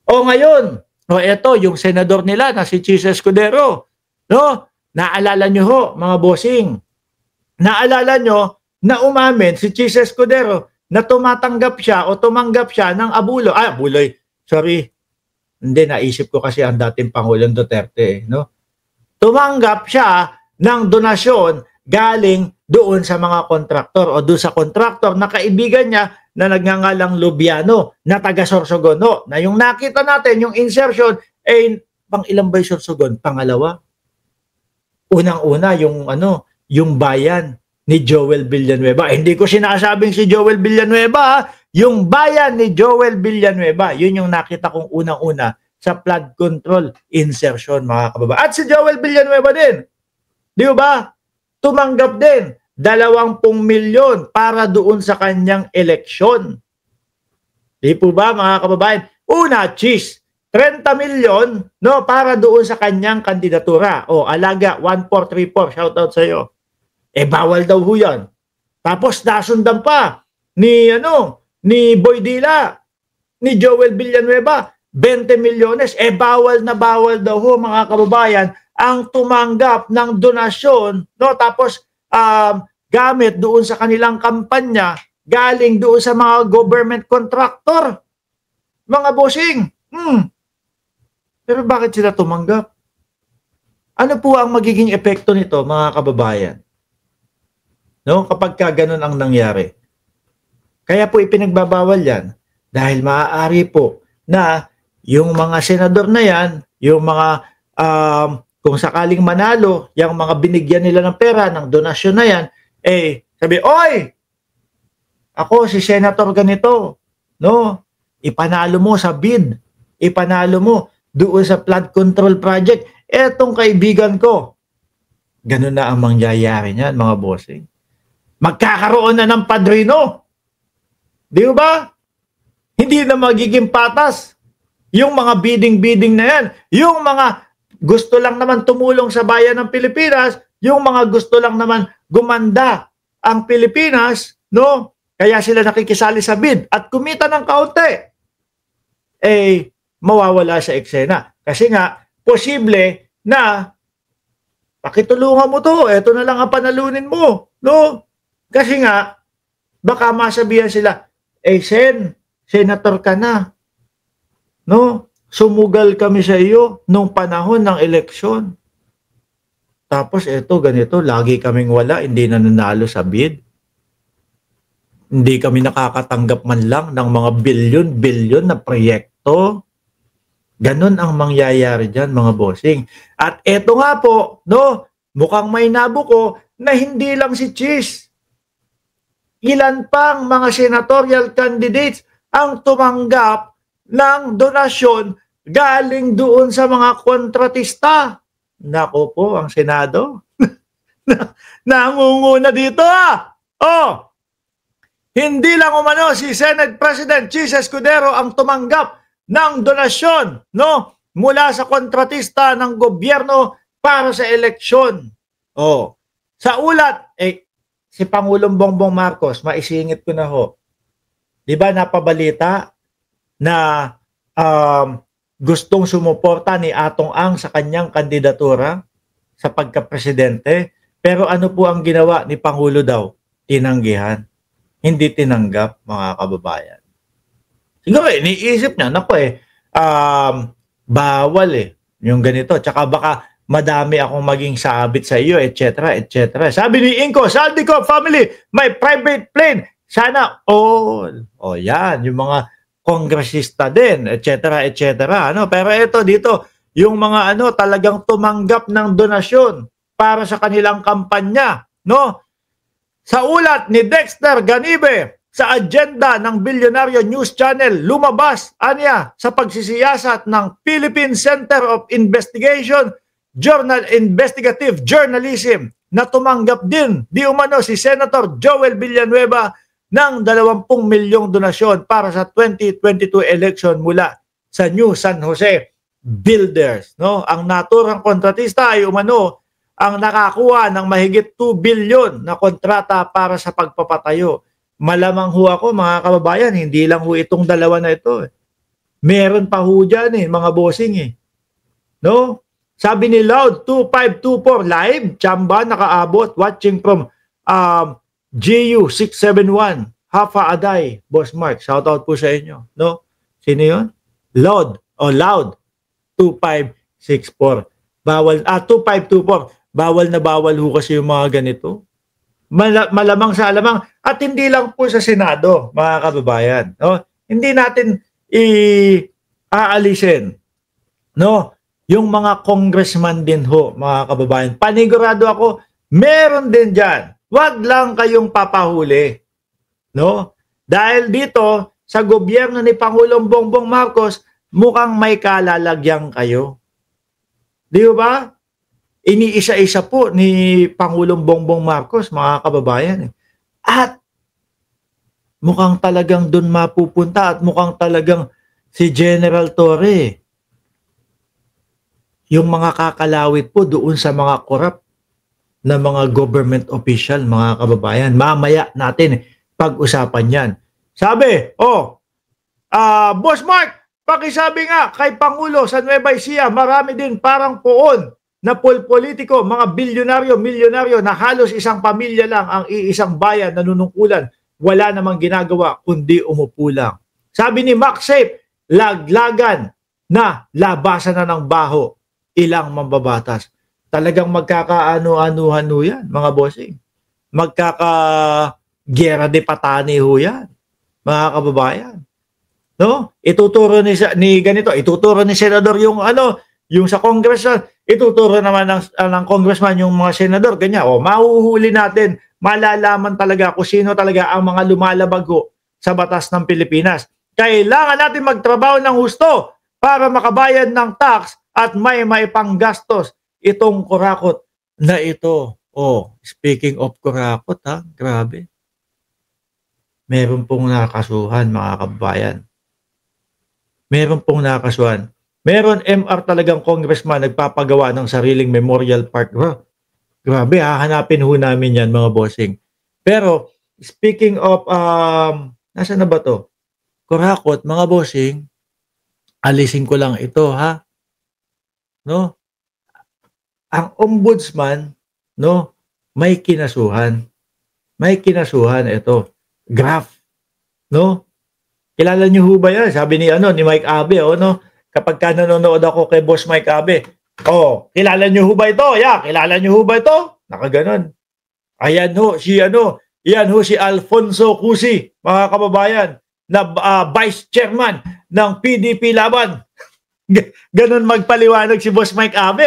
O ngayon, eto yung senador nila na si Chis Escudero, no? Naalala nyo ho, mga bossing. Naalala nyo na umamin si Chis Escudero na tumatanggap siya o tumanggap siya ng abuloy. Sorry. Hindi, naisip ko kasi ang dating Pangulong Duterte, no? Tumanggap siya ng donasyon galing doon sa mga kontraktor o doon sa kontraktor na kaibigan niya na nagngangalang Lubiano na taga Sorsogon. Na yung nakita natin, yung insertion, pang ilang ba yung Sorsogon? Pangalawa. Unang-una, yung bayan ni Joel Villanueva. Hindi ko sinasabing si Joel Villanueva, yung bayan ni Joel Villanueva. Yun yung nakita kong unang-una sa flood control insertion, mga kababayan. At si Joel Villanueva din, di ba? Tumanggap din 20 milyon para doon sa kanyang eleksyon. Di po ba, mga kababayan? Una, Chis, 30 milyon, no, para doon sa kanyang kandidatura. Alaga, 1434, shoutout sa iyo. Bawal daw ho yan. Tapos nasundan pa ni Boy Dila, ni Joel Villanueva, 20 milyones. Bawal na bawal daw ho, mga kababayan, ang tumanggap ng donasyon, no? Tapos gamit doon sa kanilang kampanya, galing doon sa mga government contractor. Mga bossing. Pero bakit sila tumanggap? Ano po ang magiging epekto nito, mga kababayan? No? Kapag ganun ang nangyari. Kaya po ipinagbabawal yan dahil maaari po na yung mga senador na yan, yung mga kung sakaling manalo, yung mga binigyan nila ng pera, ng donasyon na yan, sabi, oy, ako si Senator ganito, no? Ipanalo mo sa bid, ipanalo mo doon sa flood control project, etong kaibigan ko. Ganun na ang mangyayari niyan, mga bossing. Magkakaroon na ng padrino. Di ba? Hindi na magiging patas. Yung mga bidding-bidding na yan, yung mga gusto lang naman tumulong sa bayan ng Pilipinas, yung mga gusto lang naman gumanda ang Pilipinas, no? Kaya sila nakikisali sa bid at kumita ng kaunti. Mawawala sa eksena. Kasi nga, posible na pakitulungan mo to, eto na lang ang panalunin mo, no? Kasi nga, baka masabihan sila, Senator ka na, no? Sumugal kami sa iyo nung panahon ng eleksyon. Tapos ganito, lagi kaming wala, hindi nananalo sa bid. Hindi kami nakakatanggap man lang ng mga bilyon-bilyon na proyekto. Ganon ang mangyayari dyan, mga bossing. At eto nga po, no, mukhang may nabuko na hindi lang si Chis. Ilan pang mga senatorial candidates ang tumanggap ng donasyon galing doon sa mga kontratista. Nako po, ang Senado. Nangunguna dito hindi lang umano si Senate President Chis Escudero ang tumanggap ng donasyon, no, mula sa kontratista ng gobyerno para sa eleksyon. Sa ulat, si Pangulong Bongbong Marcos, maisingit ko na ho. Di ba napabalita na gustong sumuporta ni Atong Ang sa kanyang kandidatura sa pagka-presidente? Pero ano po ang ginawa ni Pangulo daw? Tinanggihan. Hindi tinanggap, mga kababayan. Siguro iniisip niya, bawal yung ganito. Tsaka baka madami akong maging sabit sa iyo, etc., etc. Sabi ni Inko, Saldico family, may private plane. Sana all. Yan, yung mga kongresista din, etc., etc. Pero dito, yung mga talagang tumanggap ng donasyon para sa kanilang kampanya, no? Sa ulat ni Dexter Ganibe sa agenda ng Bilyonaryo News Channel, lumabas sa pagsisiyasat ng Philippine Center of Investigative Journalism na tumanggap din di umano si Senator Joel Villanueva ng 20 milyong donasyon para sa 2022 election mula sa New San Jose Builders. No? Ang naturang kontratista ay umano ang nakakuha ng mahigit 2 billion na kontrata para sa pagpapatayo. Malamang ho ako, mga kababayan, hindi lang ho itong dalawa na ito. Meron pa ho dyan mga bossing No? Sabi ni Loud 2524 live, Chamba nakaabot, watching from GU 671, Hafa Aday, Boss Mark. Shoutout po sa inyo, no? Sino 'yon? Loud 2564. Bawal 2524. Bawal na bawal ho kasi yung mga ganito. Malamang sa alamang at hindi lang po sa Senado, mga kababayan, no? Hindi natin aalisin, no? Yung mga congressman din ho, mga kababayan. Panigurado ako, meron din dyan. Huwag lang kayong papahuli. No? Dahil dito, sa gobyerno ni Pangulong Bongbong Marcos, mukhang may kalalagyan kayo. Di ba? Iniisa-isa po ni Pangulong Bongbong Marcos, mga kababayan. At mukhang talagang dun mapupunta at mukhang talagang si General Torre, yung mga kakalawit po doon sa mga corrupt na mga government official, mga kababayan. Mamaya natin pag-usapan yan. Sabi, Boss Mark, pakisabi nga kay Pangulo sa Nueva Ecija, marami din parang poon na politiko, mga bilyonaryo, milyonaryo na halos isang pamilya lang ang iisang bayan na nanunungkulan. Wala namang ginagawa kundi umupo lang. Sabi ni Max Safe, laglagan na labasan na ng baho ilang mambabatas. Talagang magkakaano-anuhan ho yan, mga bossing. Magkaka-gera de patani ho yan, mga kababayan. No? Ituturo ni ganito, ituturo ni senador yung yung sa Congress, ituturo naman ng congressman yung mga senador, ganyan. Mahuhuli natin, malalaman talaga kung sino talaga ang mga lumalabag ho sa batas ng Pilipinas. Kailangan natin magtrabaho ng husto para makabayad ng tax at may panggastos itong kurakot na ito. Speaking of kurakot, grabe. Meron pong nakasuhan, mga kababayan. Meron pong nakasuhan. Meron MR talagang congressman nagpapagawa ng sariling memorial park. Grabe, hahanapin ho namin yan, mga bossing. Pero, speaking of, nasa na ba to? Kurakot, mga bossing, alisin ko lang ito, no? Ang ombudsman, no, may kinasuhan. May kinasuhan ito. Graph, no? Kilala niyo ho ba yan? Sabi ni Mike Abe, no? Kapag ka nanonood ako kay Boss Mike Abe, kilala niyo ho ba ito? Kilala niyo ho ba ito? Nakaganon. Ayan ho, yan ho si Alfonso Cusi, mga kababayan, na vice chairman ng PDP Laban. Ganon magpaliwanag si Boss Mike Abe,